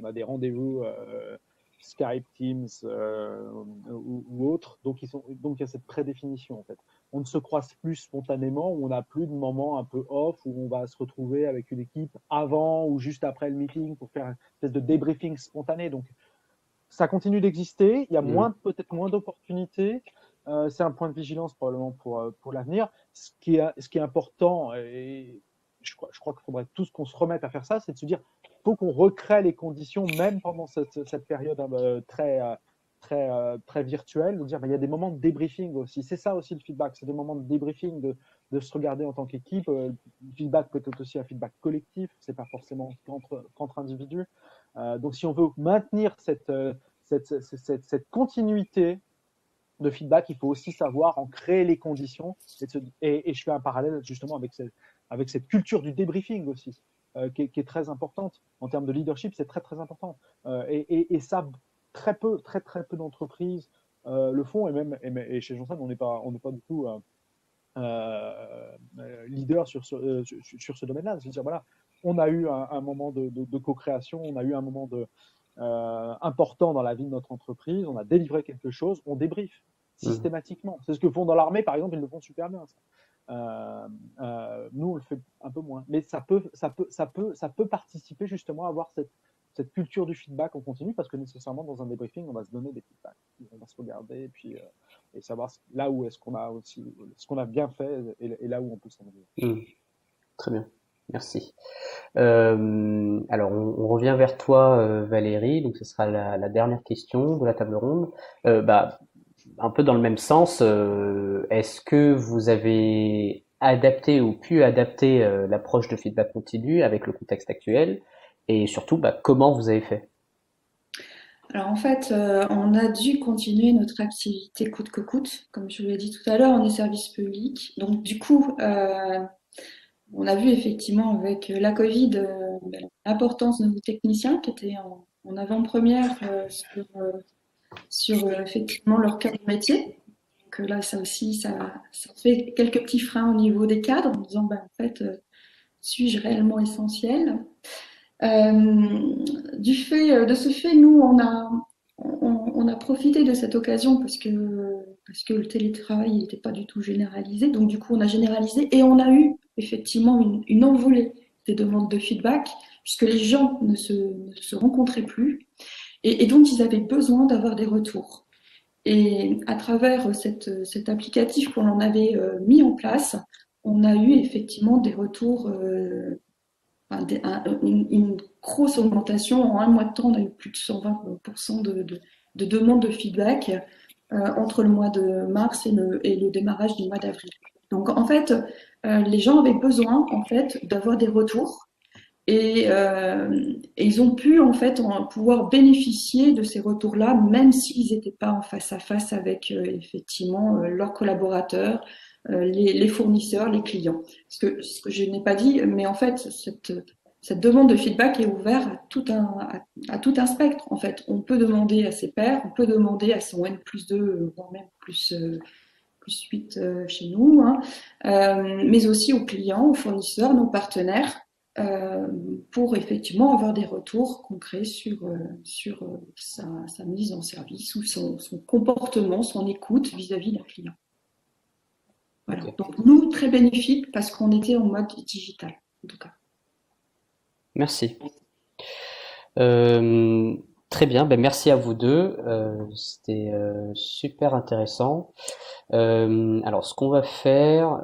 on a des rendez-vous Skype, Teams ou autres, donc il y a cette prédéfinition en fait. On ne se croise plus spontanément, on n'a plus de moments un peu off où on va se retrouver avec une équipe avant ou juste après le meeting pour faire une espèce de débriefing spontané. Donc ça continue d'exister, il y a peut-être moins d'opportunités. C'est un point de vigilance probablement pour l'avenir. Ce qui est important, et je crois qu'il faudrait tous qu'on se remette à faire ça, c'est de se dire il faut qu'on recrée les conditions, même pendant cette période très virtuelle, de dire il y a des moments de débriefing aussi. C'est ça aussi le feedback, c'est des moments de débriefing, de se regarder en tant qu'équipe. Le feedback peut être aussi un feedback collectif, c'est pas forcément qu'entre individus. Donc si on veut maintenir cette continuité de feedback, il faut aussi savoir en créer les conditions. Et je fais un parallèle justement avec cette culture du débriefing aussi, qui est très importante. En termes de leadership, c'est très, très important. Et ça, très peu d'entreprises le font. Et chez Johnson, on n'est pas du tout leader sur ce domaine-là. C'est-à-dire, voilà, on a eu un moment de co-création, on a eu un moment important dans la vie de notre entreprise, on a délivré quelque chose, on débriefe systématiquement. C'est ce que font dans l'armée, par exemple, ils le font super bien. Nous, on le fait un peu moins. Mais ça peut participer justement à avoir cette culture du feedback en continu, parce que nécessairement, dans un débriefing, on va se donner des feedbacks. On va se regarder et savoir là où est-ce qu'on a aussi, ce qu'on a bien fait et là où on peut s'améliorer. Très bien. Merci. Alors, on revient vers toi, Valérie. Donc, ce sera la dernière question de la table ronde. Un peu dans le même sens, est-ce que vous avez adapté ou pu adapter l'approche de feedback continu avec le contexte actuel? Et surtout, comment vous avez fait? Alors en fait, on a dû continuer notre activité coûte que coûte. Comme je vous l'ai dit tout à l'heure, on est service public. Donc du coup, on a vu effectivement avec la Covid l'importance de nos techniciens qui étaient en avant-première sur effectivement leur cœur de métier. Donc là, ça aussi, ça fait quelques petits freins au niveau des cadres en disant, en fait, suis-je réellement essentiel? De ce fait, nous, on a profité de cette occasion parce que le télétravail n'était pas du tout généralisé. Donc, du coup, on a généralisé et on a eu effectivement une envolée des demandes de feedback puisque les gens ne se rencontraient plus et donc ils avaient besoin d'avoir des retours. Et à travers cet applicatif qu'on en avait mis en place, on a eu effectivement des retours, une grosse augmentation. En un mois de temps, on a eu plus de 120% de demandes de feedback entre le mois de mars et le démarrage du mois d'avril. Donc en fait, les gens avaient besoin en fait d'avoir des retours. Et ils ont pu en fait pouvoir bénéficier de ces retours-là, même s'ils n'étaient pas en face à face avec effectivement leurs collaborateurs, les fournisseurs, les clients. Ce que je n'ai pas dit, mais en fait cette demande de feedback est ouverte à tout un spectre, en fait. On peut demander à ses pairs, on peut demander à son N+2, voire même plus 8 chez nous, hein, mais aussi aux clients, aux fournisseurs, nos partenaires, pour effectivement avoir des retours concrets sur sa mise en service ou son comportement, son écoute vis-à-vis d'un client. Voilà. Ok. Donc nous, très bénéfique parce qu'on était en mode digital, en tout cas. Merci. Très bien, ben merci à vous deux. C'était super intéressant. Alors, ce qu'on va faire,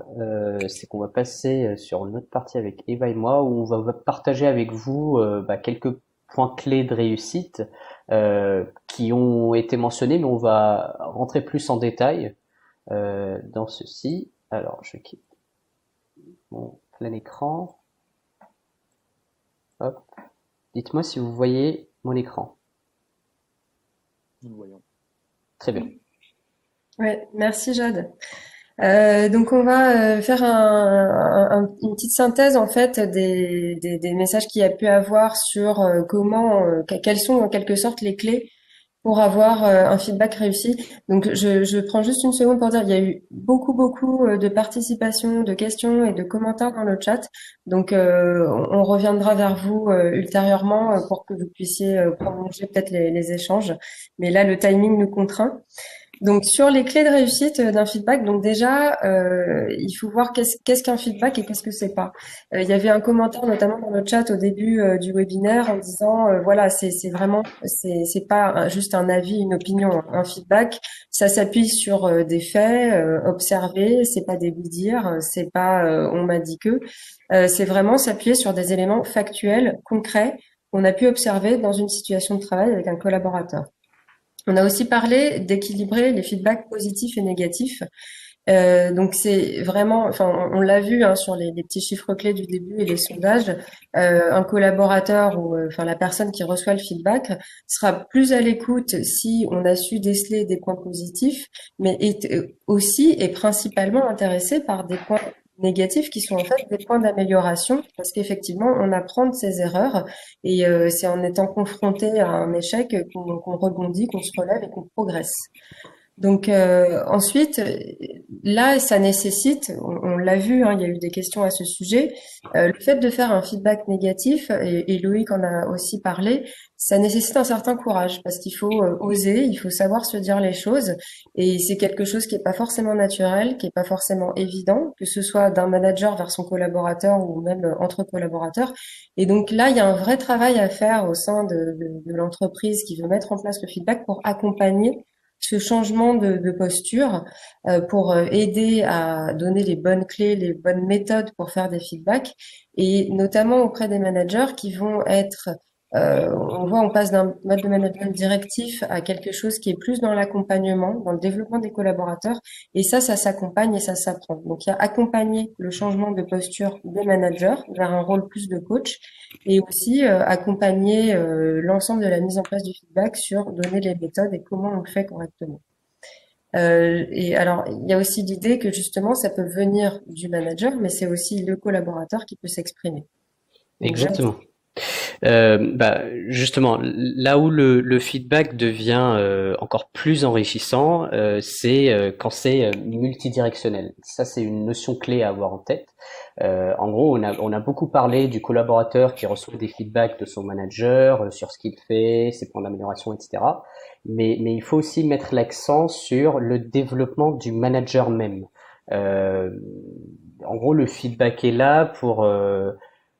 c'est qu'on va passer sur une autre partie avec Eva et moi, où on va partager avec vous quelques points clés de réussite qui ont été mentionnés, mais on va rentrer plus en détail dans ceci. Alors, je quitte mon plein écran. Hop. Dites-moi si vous voyez mon écran. Nous le voyons. Très bien. Ouais, merci Jade. Donc on va faire une petite synthèse en fait des messages qu'il y a pu avoir sur quelles sont en quelque sorte les clés pour avoir un feedback réussi. Donc je prends juste une seconde pour dire il y a eu beaucoup de participation, de questions et de commentaires dans le chat. Donc on reviendra vers vous ultérieurement pour que vous puissiez prolonger peut-être les échanges. Mais là le timing nous contraint. Donc sur les clés de réussite d'un feedback, donc déjà il faut voir qu'est-ce qu'un feedback et qu'est-ce que c'est pas. Il y avait un commentaire notamment dans le chat au début du webinaire en disant voilà c'est vraiment c'est pas juste un avis, une opinion, un feedback, ça s'appuie sur des faits observés, c'est pas des oui-dire, c'est pas on m'a dit que, c'est vraiment s'appuyer sur des éléments factuels, concrets qu'on a pu observer dans une situation de travail avec un collaborateur. On a aussi parlé d'équilibrer les feedbacks positifs et négatifs. Donc c'est vraiment, enfin on l'a vu hein, sur les petits chiffres clés du début et les sondages, un collaborateur ou enfin la personne qui reçoit le feedback sera plus à l'écoute si on a su déceler des points positifs, mais est aussi et principalement intéressé par des points négatifs qui sont en fait des points d'amélioration parce qu'effectivement on apprend de ses erreurs et c'est en étant confronté à un échec qu'on rebondit, qu'on se relève et qu'on progresse. Donc ensuite, là, ça nécessite, on l'a vu, hein, il y a eu des questions à ce sujet, le fait de faire un feedback négatif, et Loïc en a aussi parlé, ça nécessite un certain courage parce qu'il faut oser, il faut savoir se dire les choses, et c'est quelque chose qui est pas forcément naturel, qui est pas forcément évident, que ce soit d'un manager vers son collaborateur ou même entre collaborateurs. Et donc là, il y a un vrai travail à faire au sein de l'entreprise qui veut mettre en place le feedback pour accompagner ce changement de posture pour aider à donner les bonnes clés, les bonnes méthodes pour faire des feedbacks et notamment auprès des managers qui vont être on voit, on passe d'un mode de management directif à quelque chose qui est plus dans l'accompagnement, dans le développement des collaborateurs. Et ça s'accompagne et ça s'apprend. Donc, il y a accompagner le changement de posture des managers vers un rôle plus de coach et aussi accompagner l'ensemble de la mise en place du feedback sur donner les méthodes et comment on le fait correctement. Et alors, il y a aussi l'idée que justement, ça peut venir du manager, mais c'est aussi le collaborateur qui peut s'exprimer. Exactement. Justement, là où le feedback devient encore plus enrichissant, c'est quand c'est multidirectionnel. Ça, c'est une notion clé à avoir en tête. En gros, on a beaucoup parlé du collaborateur qui reçoit des feedbacks de son manager sur ce qu'il fait, ses points d'amélioration, etc. Mais il faut aussi mettre l'accent sur le développement du manager même. En gros, le feedback est là pour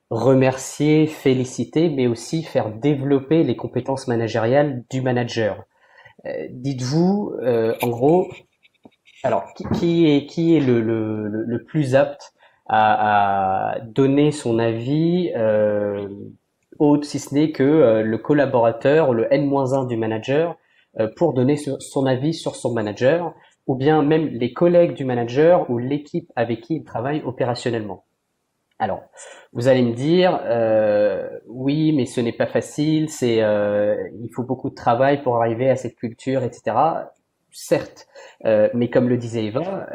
remercier, féliciter, mais aussi faire développer les compétences managériales du manager. Dites-vous, en gros, alors qui est le plus apte à donner son avis autre si ce n'est que le collaborateur, le N-1 du manager, pour donner son avis sur son manager, ou bien même les collègues du manager ou l'équipe avec qui il travaille opérationnellement. Alors, vous allez me dire, oui, mais ce n'est pas facile, il faut beaucoup de travail pour arriver à cette culture, etc. Certes, mais comme le disait Eva,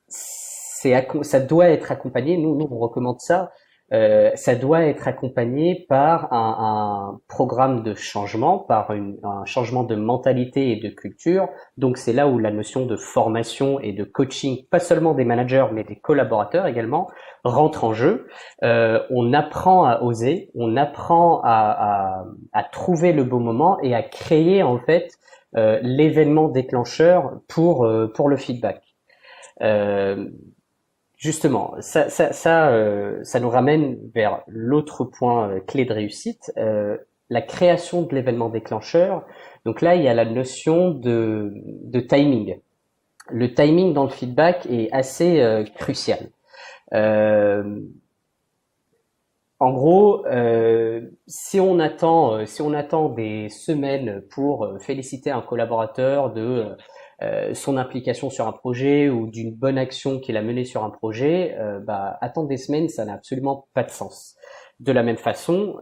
ça doit être accompagné. Nous, on recommande ça ça doit être accompagné par un programme de changement, par un changement de mentalité et de culture. Donc c'est là où la notion de formation et de coaching, pas seulement des managers, mais des collaborateurs également, rentre en jeu. On apprend à oser, on apprend à trouver le bon moment et à créer en fait l'événement déclencheur pour le feedback. Justement, ça nous ramène vers l'autre point clé de réussite, la création de l'événement déclencheur. Donc là, il y a la notion de timing. Le timing dans le feedback est assez crucial. En gros, si on attend des semaines pour féliciter un collaborateur de son implication sur un projet ou d'une bonne action qu'il a menée sur un projet, attendre des semaines, ça n'a absolument pas de sens. De la même façon,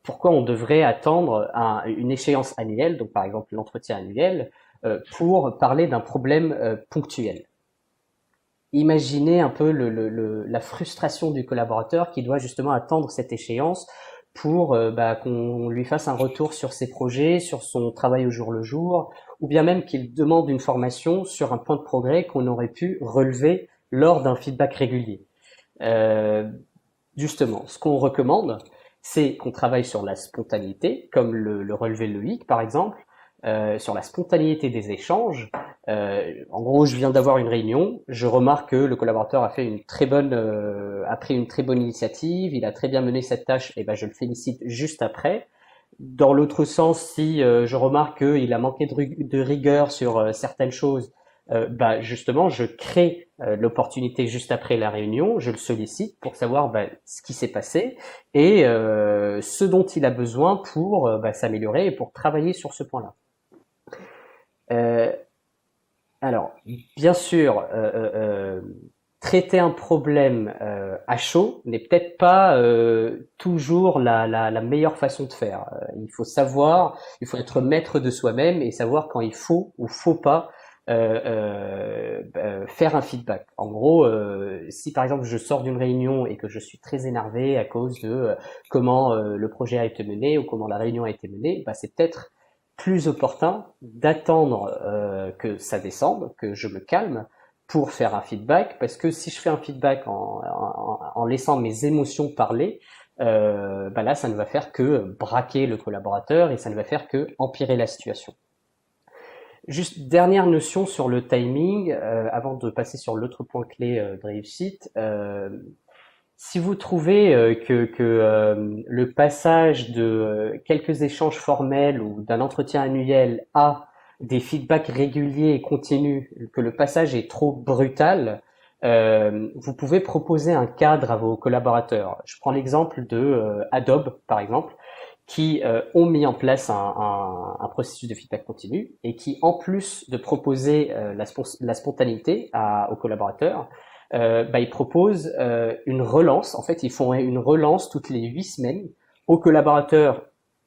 pourquoi on devrait attendre une échéance annuelle, donc par exemple l'entretien annuel, pour parler d'un problème ponctuel? Imaginez un peu la frustration du collaborateur qui doit justement attendre cette échéance pour qu'on lui fasse un retour sur ses projets, sur son travail au jour le jour, ou bien même qu'il demande une formation sur un point de progrès qu'on aurait pu relever lors d'un feedback régulier. Justement, ce qu'on recommande, c'est qu'on travaille sur la spontanéité, comme le relevait Loïc par exemple, sur la spontanéité des échanges. En gros, je viens d'avoir une réunion, je remarque que le collaborateur a pris une très bonne initiative, il a très bien mené cette tâche, et je le félicite juste après. Dans l'autre sens, si je remarque qu'il a manqué de rigueur sur certaines choses, justement, je crée l'opportunité juste après la réunion, je le sollicite pour savoir ce qui s'est passé et ce dont il a besoin pour s'améliorer et pour travailler sur ce point-là. Alors, bien sûr, traiter un problème à chaud n'est peut-être pas toujours la meilleure façon de faire. Il faut être maître de soi-même et savoir quand il faut ou faut pas faire un feedback. En gros, si par exemple je sors d'une réunion et que je suis très énervé à cause de comment le projet a été mené ou comment la réunion a été menée, c'est peut-être plus opportun d'attendre que ça descende, que je me calme pour faire un feedback, parce que si je fais un feedback en laissant mes émotions parler, là ça ne va faire que braquer le collaborateur et ça ne va faire que empirer la situation. Juste dernière notion sur le timing, avant de passer sur l'autre point clé de réussite. Si vous trouvez que le passage de quelques échanges formels ou d'un entretien annuel à des feedbacks réguliers et continus, que le passage est trop brutal, vous pouvez proposer un cadre à vos collaborateurs. Je prends l'exemple de Adobe, par exemple, qui ont mis en place un processus de feedback continu et qui, en plus de proposer la spontanéité aux collaborateurs, ils proposent une relance. En fait, ils font une relance toutes les 8 semaines aux collaborateurs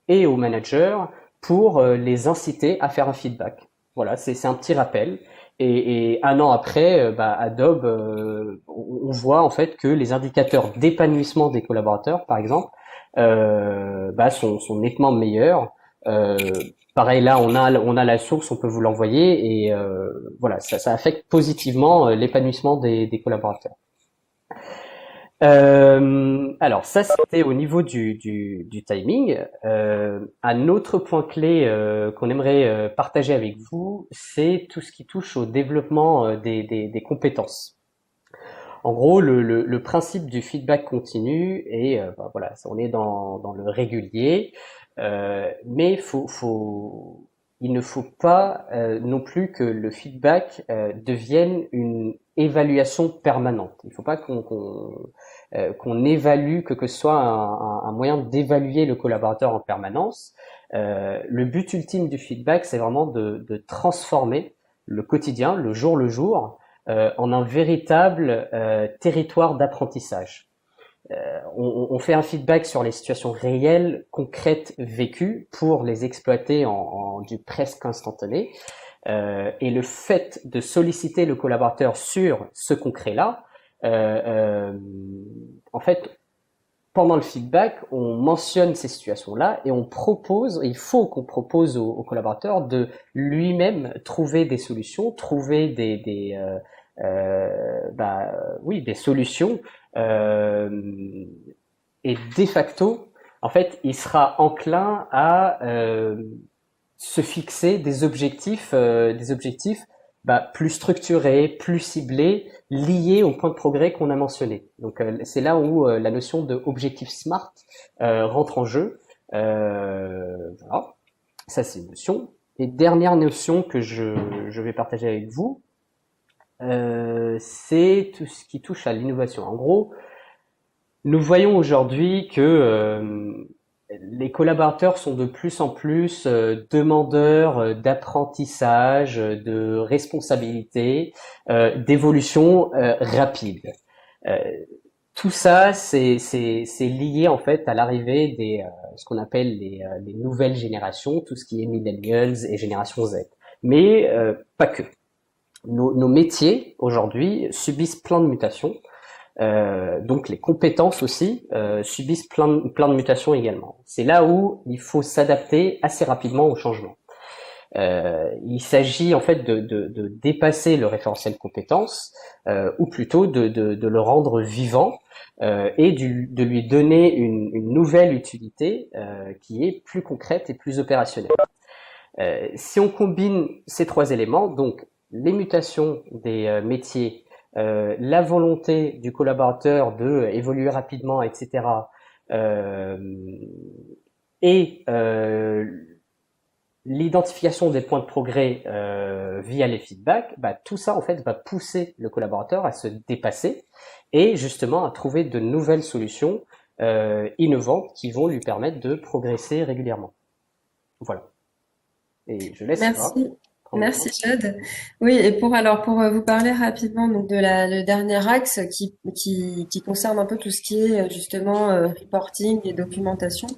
et aux managers pour les inciter à faire un feedback. Voilà, c'est un petit rappel. Et un an après, Adobe, on voit en fait que les indicateurs d'épanouissement des collaborateurs, par exemple, sont nettement meilleurs. Pareil, là, on a la source, on peut vous l'envoyer et voilà, ça affecte positivement l'épanouissement des collaborateurs. Alors ça, c'était au niveau du timing. Un autre point clé qu'on aimerait partager avec vous, c'est tout ce qui touche au développement des compétences. En gros, le principe du feedback continu est, voilà, on est dans le régulier, mais il ne faut pas non plus que le feedback devienne une évaluation permanente. Il ne faut pas qu'on évalue, que ce soit un moyen d'évaluer le collaborateur en permanence. Le but ultime du feedback, c'est vraiment de transformer le quotidien, le jour, en un véritable territoire d'apprentissage. On fait un feedback sur les situations réelles, concrètes, vécues, pour les exploiter en du presque instantané. Et le fait de solliciter le collaborateur sur ce concret-là, en fait, pendant le feedback, on mentionne ces situations-là et il faut qu'on propose au collaborateur de lui-même trouver des solutions, trouver des solutions, et de facto, en fait, il sera enclin à se fixer des objectifs plus structurés, plus ciblés, liés au point de progrès qu'on a mentionné. Donc c'est là où la notion de objectif SMART rentre en jeu. Voilà, ça c'est une notion. Et dernière notion que je vais partager avec vous, c'est tout ce qui touche à l'innovation. En gros, nous voyons aujourd'hui que les collaborateurs sont de plus en plus demandeurs d'apprentissage, de responsabilité, d'évolution rapide. Euh, Tout ça, c'est lié en fait à l'arrivée des ce qu'on appelle les nouvelles générations, tout ce qui est millennials et génération Z. Mais pas que. Nos métiers aujourd'hui subissent plein de mutations. Donc les compétences aussi subissent plein de mutations également. C'est là où il faut s'adapter assez rapidement au changement. Il s'agit en fait de dépasser le référentiel compétences, ou plutôt de le rendre vivant, et de lui donner une nouvelle utilité qui est plus concrète et plus opérationnelle. Si on combine ces trois éléments, donc les mutations des métiers, la volonté du collaborateur de évoluer rapidement, etc., et l'identification des points de progrès via les feedbacks, tout ça en fait va pousser le collaborateur à se dépasser et justement à trouver de nouvelles solutions innovantes qui vont lui permettre de progresser régulièrement. Voilà. Et je laisse Merci. prendre le Merci temps. Chad. Oui, et pour vous parler rapidement donc de le dernier axe qui concerne un peu tout ce qui est justement reporting et documentation.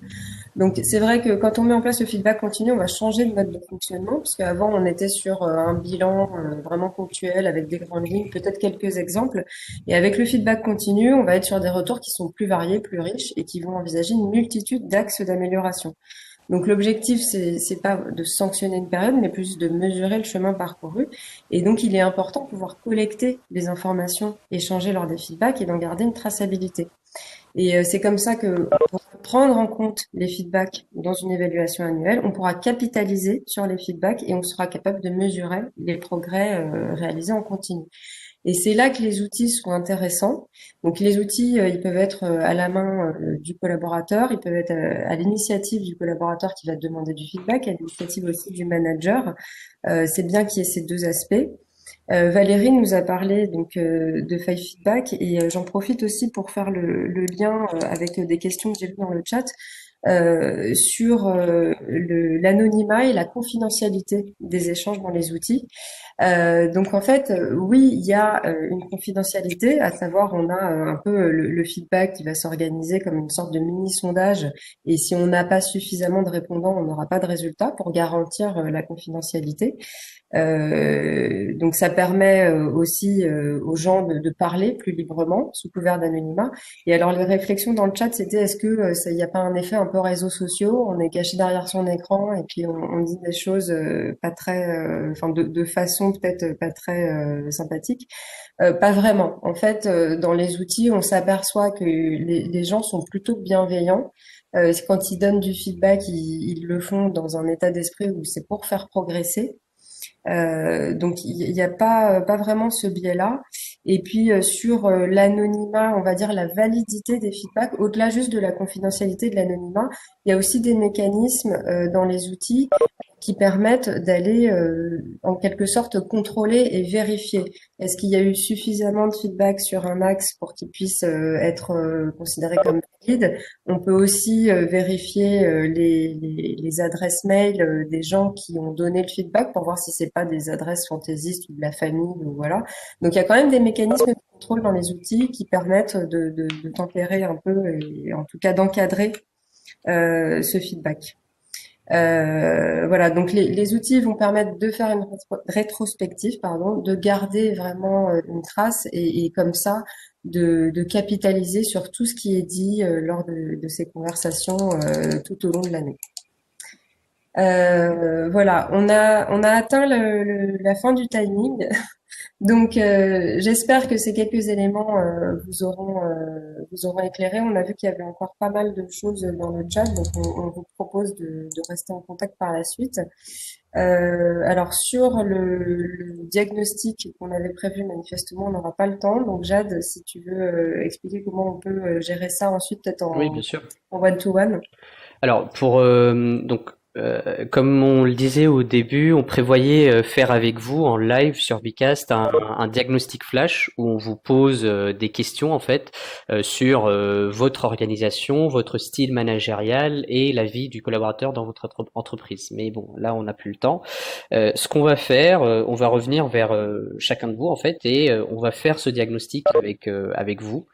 Donc c'est vrai que quand on met en place le feedback continu, on va changer de mode de fonctionnement parce qu'avant on était sur un bilan vraiment ponctuel avec des grandes lignes, peut-être quelques exemples. Et avec le feedback continu, on va être sur des retours qui sont plus variés, plus riches et qui vont envisager une multitude d'axes d'amélioration. Donc l'objectif, c'est pas de sanctionner une période, mais plus de mesurer le chemin parcouru. Et donc il est important de pouvoir collecter les informations échangées lors des feedbacks et d'en garder une traçabilité. Et c'est comme ça que pour prendre en compte les feedbacks dans une évaluation annuelle, on pourra capitaliser sur les feedbacks et on sera capable de mesurer les progrès réalisés en continu. Et c'est là que les outils sont intéressants. Donc les outils, ils peuvent être à la main du collaborateur, ils peuvent être à l'initiative du collaborateur qui va demander du feedback, à l'initiative aussi du manager. C'est bien qu'il y ait ces deux aspects. Valérie nous a parlé donc de Five Feedback et j'en profite aussi pour faire le lien avec des questions que j'ai vues dans le chat sur l'anonymat et la confidentialité des échanges dans les outils. Donc en fait, oui, il y a une confidentialité, à savoir on a un peu le feedback qui va s'organiser comme une sorte de mini-sondage et si on n'a pas suffisamment de répondants, on n'aura pas de résultat pour garantir la confidentialité. Donc ça permet aussi aux gens de parler plus librement sous couvert d'anonymat. Et alors les réflexions dans le chat, c'était est-ce que il n'y a pas un effet un peu réseaux sociaux? On est caché derrière son écran et puis on dit des choses pas très, enfin de façon peut-être pas très sympathique. Pas vraiment. En fait, dans les outils, on s'aperçoit que les gens sont plutôt bienveillants. Quand ils donnent du feedback, ils le font dans un état d'esprit où c'est pour faire progresser. Donc il n'y a pas vraiment ce biais-là. Et puis sur l'anonymat, on va dire la validité des feedbacks, au-delà juste de la confidentialité de l'anonymat, il y a aussi des mécanismes dans les outils qui permettent d'aller en quelque sorte contrôler et vérifier. Est-ce qu'il y a eu suffisamment de feedback sur un axe pour qu'il puisse être considéré comme valide? On peut aussi vérifier les adresses mail des gens qui ont donné le feedback pour voir si c'est pas des adresses fantaisistes ou de la famille ou voilà. Donc il y a quand même des mécanismes de contrôle dans les outils qui permettent de tempérer un peu et en tout cas d'encadrer ce feedback. Voilà, donc les outils vont permettre de faire une rétrospective, pardon, de garder vraiment une trace et comme ça de capitaliser sur tout ce qui est dit lors de ces conversations tout au long de l'année. Voilà, on a atteint la fin du timing. Donc, j'espère que ces quelques éléments vous auront éclairé. On a vu qu'il y avait encore pas mal de choses dans le chat, donc on vous propose de rester en contact par la suite. Alors sur le diagnostic qu'on avait prévu, manifestement, on n'aura pas le temps. Donc Jade, si tu veux expliquer comment on peut gérer ça ensuite, peut-être Oui, bien sûr. en one-to-one. Alors comme on le disait au début, on prévoyait faire avec vous en live sur Bcast un diagnostic flash où on vous pose des questions en fait sur votre organisation, votre style managérial et la vie du collaborateur dans votre entreprise. Mais bon, là on n'a plus le temps. Ce qu'on va faire, on va revenir vers chacun de vous en fait et on va faire ce diagnostic avec vous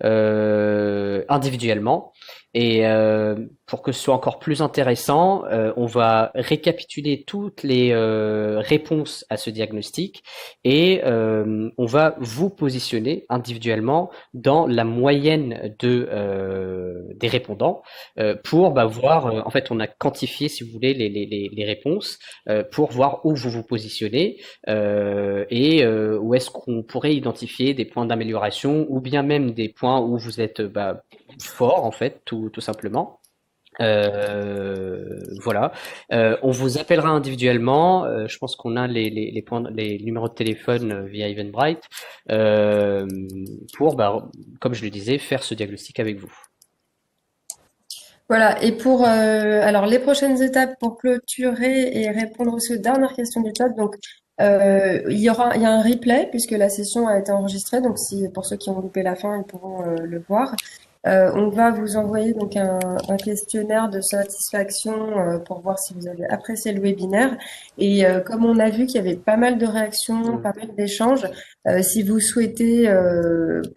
individuellement. Et pour que ce soit encore plus intéressant, on va récapituler toutes les réponses à ce diagnostic et on va vous positionner individuellement dans la moyenne des répondants pour voir. En fait, on a quantifié, si vous voulez, les réponses pour voir où vous vous positionnez et où est-ce qu'on pourrait identifier des points d'amélioration ou bien même des points où vous êtes fort en fait, tout simplement. Voilà. On vous appellera individuellement. Je pense qu'on a les points, les numéros de téléphone via Eventbrite pour, comme je le disais, faire ce diagnostic avec vous. Voilà, et pour alors les prochaines étapes pour clôturer et répondre aussi aux dernières questions du chat, donc il y a un replay puisque la session a été enregistrée, donc si pour ceux qui ont loupé la fin, ils pourront le voir. On va vous envoyer donc un questionnaire de satisfaction pour voir si vous avez apprécié le webinaire. Et comme on a vu qu'il y avait pas mal de réactions, pas mal d'échanges, si vous souhaitez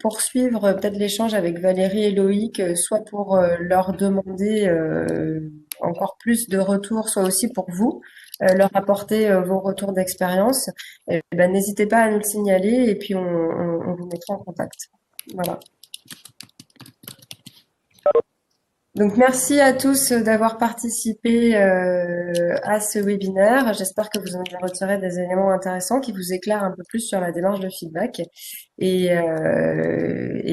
poursuivre peut-être l'échange avec Valérie et Loïc, soit pour leur demander encore plus de retours, soit aussi pour vous leur apporter vos retours d'expérience, n'hésitez pas à nous le signaler et puis on vous mettra en contact. Voilà. Donc merci à tous d'avoir participé à ce webinaire. J'espère que vous en avez retiré des éléments intéressants qui vous éclairent un peu plus sur la démarche de feedback. Et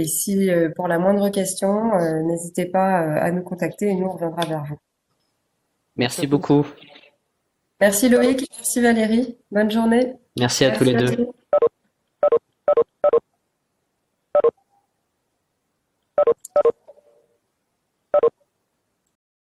si pour la moindre question, n'hésitez pas à nous contacter et nous on reviendra vers vous. Merci beaucoup. Merci Loïc, merci Valérie. Bonne journée. Merci à tous les deux.